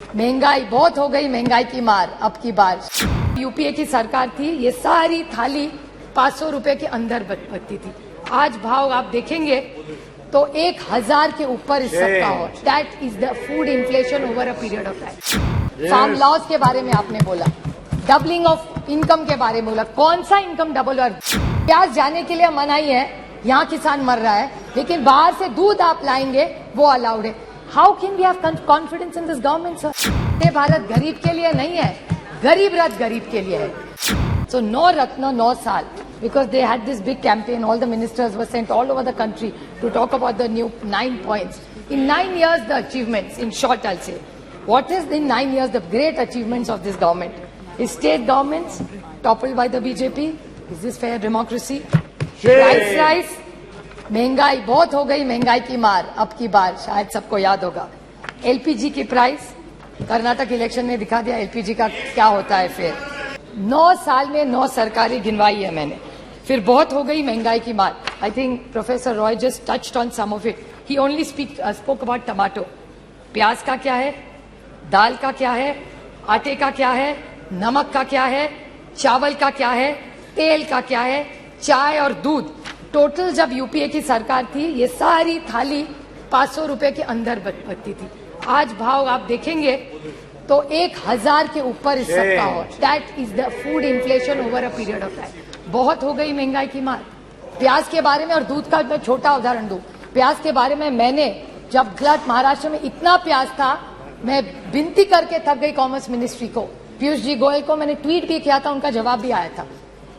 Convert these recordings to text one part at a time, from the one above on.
महंगाई बहुत हो गई, महंगाई की मार अब की बार। यूपीए की सरकार थी, ये सारी थाली 500 रुपए के अंदर बनती थी। आज भाव आप देखेंगे तो 1000 के ऊपर इस सब का हो। That is the food inflation over a period of time. Farm loss के बारे में आपने बोला, डबलिंग ऑफ इनकम के बारे में बोला। कौन सा इनकम डबल? और प्याज जाने के लिए मनाही है, यहाँ किसान मर रहा है, लेकिन बाहर से दूध आप लाएंगे वो अलाउड है। How can we have confidence in this government sir? ये भारत गरीब के लिए नहीं है, गरीब रथ गरीब के लिए है। So 9 Ratna, 9 साल, because they had this big campaign. All the ministers were sent all over the country to talk about the new 9 points. In 9 years, the achievements, in short I'll say. What is in 9 years the great achievements of this government? Is state governments toppled by the BJP? Is this fair democracy? Price rise, महंगाई बहुत हो गई, महंगाई की मार अब की बार, शायद सबको याद होगा। LPG की प्राइस, कर्नाटक इलेक्शन ने दिखा दिया LPG का क्या होता है। फिर 9 साल में 9 सरकारें गिनवाई है मैंने। फिर बहुत हो गई महंगाई की मार। I think professor Roy just touched on some of it. He only spoke about tomato. प्याज का क्या है, दाल का क्या है, आटे का क्या है, नमक का क्या है, चावल का क्या है, तेल का क्या है, चाय और दूध। टोटल जब यूपीए की सरकार थी, ये सारी थाली 500 रुपए के अंदर बनती थी। आज भाव आप देखेंगे तो 1000 के ऊपर इस सब का हो। That is the food inflation over a period of time. बहुत हो गई महंगाई की मार। प्याज के बारे में और दूध का मैं छोटा उदाहरण दूं। प्याज के बारे में मैंने जब गुजरात महाराष्ट्र में इतना प्याज था, मैं विनती करके थक गई कॉमर्स मिनिस्ट्री को, पीयूष जी गोयल को मैंने ट्वीट भी किया था, उनका जवाब भी आया था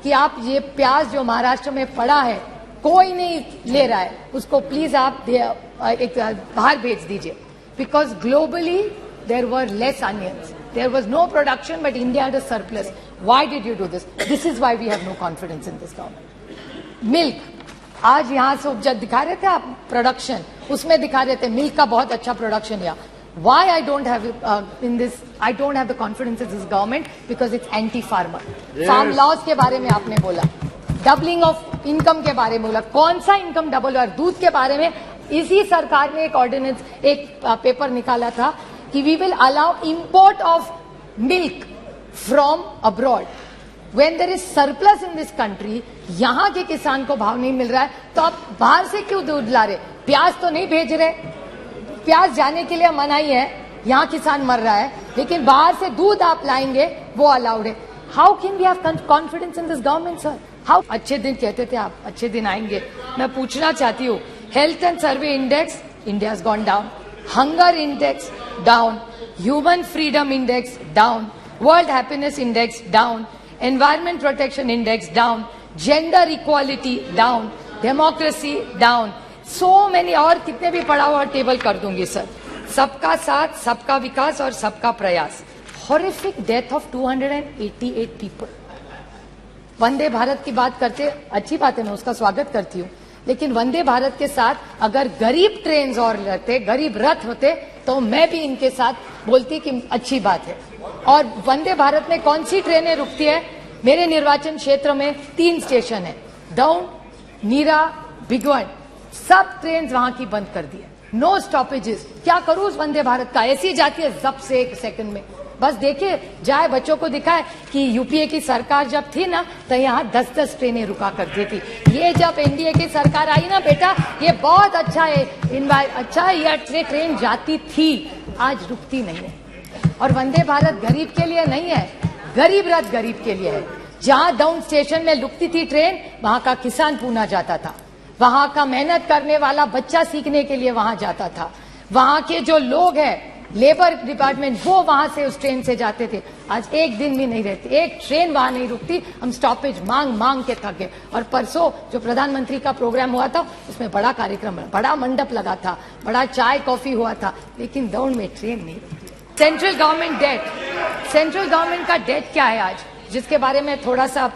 कि आप ये प्याज जो महाराष्ट्र में पड़ा है, कोई नहीं ले रहा है, उसको प्लीज आप एक बाहर भेज दीजिए। Because globally there were less onions. There was no production, but India had a surplus. Why did you do this? This is why we have no confidence in this government. Milk. आज यहाँ से जब दिखा रहे थे आप production, उसमें दिखा रहे थे मिल्क का बहुत अच्छा प्रोडक्शन या। Why I don't have in this? I don't have the confidence in this government because it's anti-farmer. Farm laws के बारे में आपने बोला, डबलिंग ऑफ इनकम के बारे में बोला। कौन सा इनकम डबल? और दूध के बारे में इसी सरकार ने एक ऑर्डिनेंस, एक पेपर निकाला था कि we will allow import of milk from abroad. When there is surplus in this country, यहाँ के किसान को भाव नहीं मिल रहा है, तो आप बाहर से क्यों दूध ला रहे? प्याज तो नहीं भेज रहे, प्याज जाने के लिए मनाही है, यहाँ किसान मर रहा है, लेकिन बाहर से दूध आप लाएंगे वो अलाउड है। How can we have confidence in this government sir? How? अच्छे दिन कहते थे आप, अच्छे दिन आएंगे। मैं पूछना चाहती हूँ, health and survey index, India has gone down. Hunger index down, human freedom index down, world happiness index down, environment protection index down, gender equality down, democracy down, so many। और कितने भी पढ़ा हुआ टेबल कर दूंगी sir. सबका साथ, सबका विकास और सबका प्रयास। Horrific death of 288 people। Vande Bharat की बात करते, अच्छी बात है, मैं उसका स्वागत करती हूँ, लेकिन वंदे भारत के साथ अगर गरीब ट्रेन और रहते, गरीब रथ होते, तो मैं भी इनके साथ बोलती कि अच्छी बात है। और वंदे भारत में कौन सी ट्रेनें रुकती है? मेरे निर्वाचन क्षेत्र में 3 स्टेशन है, दौंड, नीरा, भिगवण। सब ट्रेन वहां की बंद कर दी है, नो स्टॉपेजेस। क्या करूं उस वंदे भारत का? ऐसी जाती है जब से 1 सेकंड में। बस देखिए जाए, बच्चों को दिखाए कि यूपीए की सरकार जब थी ना, तो यहाँ 10-10 ट्रेनें रुका करती थी। ये जब एनडीए की सरकार आई ना बेटा, ये बहुत अच्छा है, अच्छा है, ये ट्रेन जाती थी, आज रुकती नहीं है। और वंदे भारत गरीब के लिए नहीं है, गरीब रथ गरीब के लिए है। जहाँ डाउन स्टेशन में रुकती थी ट्रेन, वहां का किसान पूना जाता था, वहां का मेहनत करने वाला बच्चा सीखने के लिए वहां जाता था, वहां के जो लोग हैं लेबर डिपार्टमेंट, वो वहां से उस ट्रेन से जाते थे। आज एक दिन भी नहीं रहती, एक ट्रेन वहां नहीं रुकती। हम स्टॉपेज मांग मांग के थक गए। और परसों जो प्रधानमंत्री का प्रोग्राम हुआ था, उसमें बड़ा कार्यक्रम, बड़ा मंडप लगा था, बड़ा चाय कॉफी हुआ था, लेकिन दौड़ में ट्रेन नहीं। Central government debt, central government का डेट क्या है आज, जिसके बारे में थोड़ा सा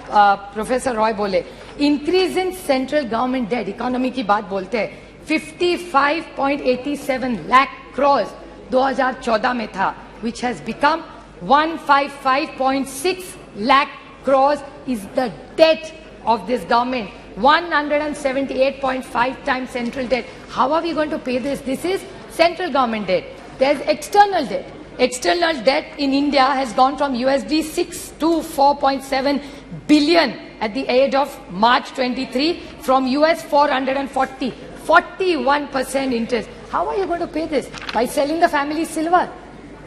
प्रोफेसर रॉय बोले। Increase in central government debt, economy की बात बोलते हैं, 55.87 लाख करोड़ 2014 में था, which has become 155.6 lakh crores is the debt of this government. 178.5 times central debt. How are we going to pay this? This is central government debt. There's external debt. External debt in India has gone from USD 6 to 4.7 billion at the end of March 23 from US 440, 41% interest. How are you going to pay this? By selling the family silver.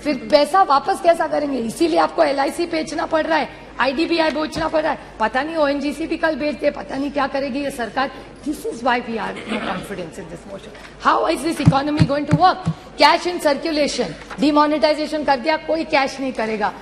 फिर पैसा वापस कैसा करेंगे? इसीलिए आपको LIC बेचना पड़ रहा है, IDBI बेचना पड़ रहा है, पता नहीं ONGC भी कल बेच दे, पता नहीं क्या करेगी ये सरकार. This is why we are no confidence in this motion. How is this economy going to work? Cash in circulation, demonetization कर दिया, कोई cash नहीं करेगा.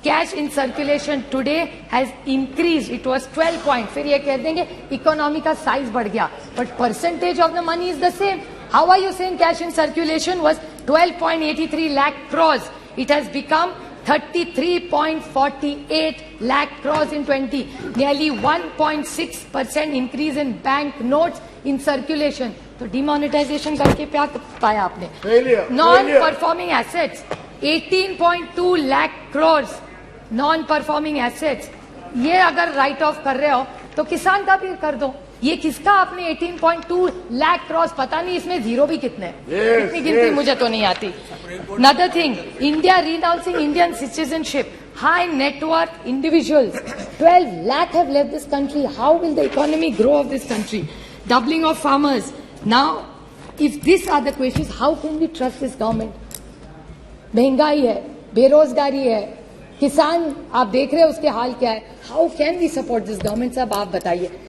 Cash in circulation today has increased. It was 12 point. फिर ये कह देंगे economy का size बढ़ गया, but percentage of the money is the same. How are you saying cash in circulation was 12.83 lakh crores? It has become 33.48 lakh crores in 20. Nearly 1.6% increase in bank notes in circulation. तो demonetization करके क्या पाया आपने? Non-performing assets 18.2 lakh crores. Non-performing assets. ये अगर write off कर रहे हो तो किसान का भी कर दो. ये किसका आपने 18.2 लाख क्रॉस, पता नहीं इसमें जीरो भी कितने, इतनी गिनती मुझे तो नहीं आती. Another thing, India renouncing Indian citizenship, high net worth individuals, 12 lakh have left this country. How will the economy grow of this country? Doubling of farmers. Now, if these are the questions, how can we trust this government? महंगाई है, बेरोजगारी है, किसान आप देख रहे हैं उसके हाल क्या है. How can we support this government? साहब आप बताइए.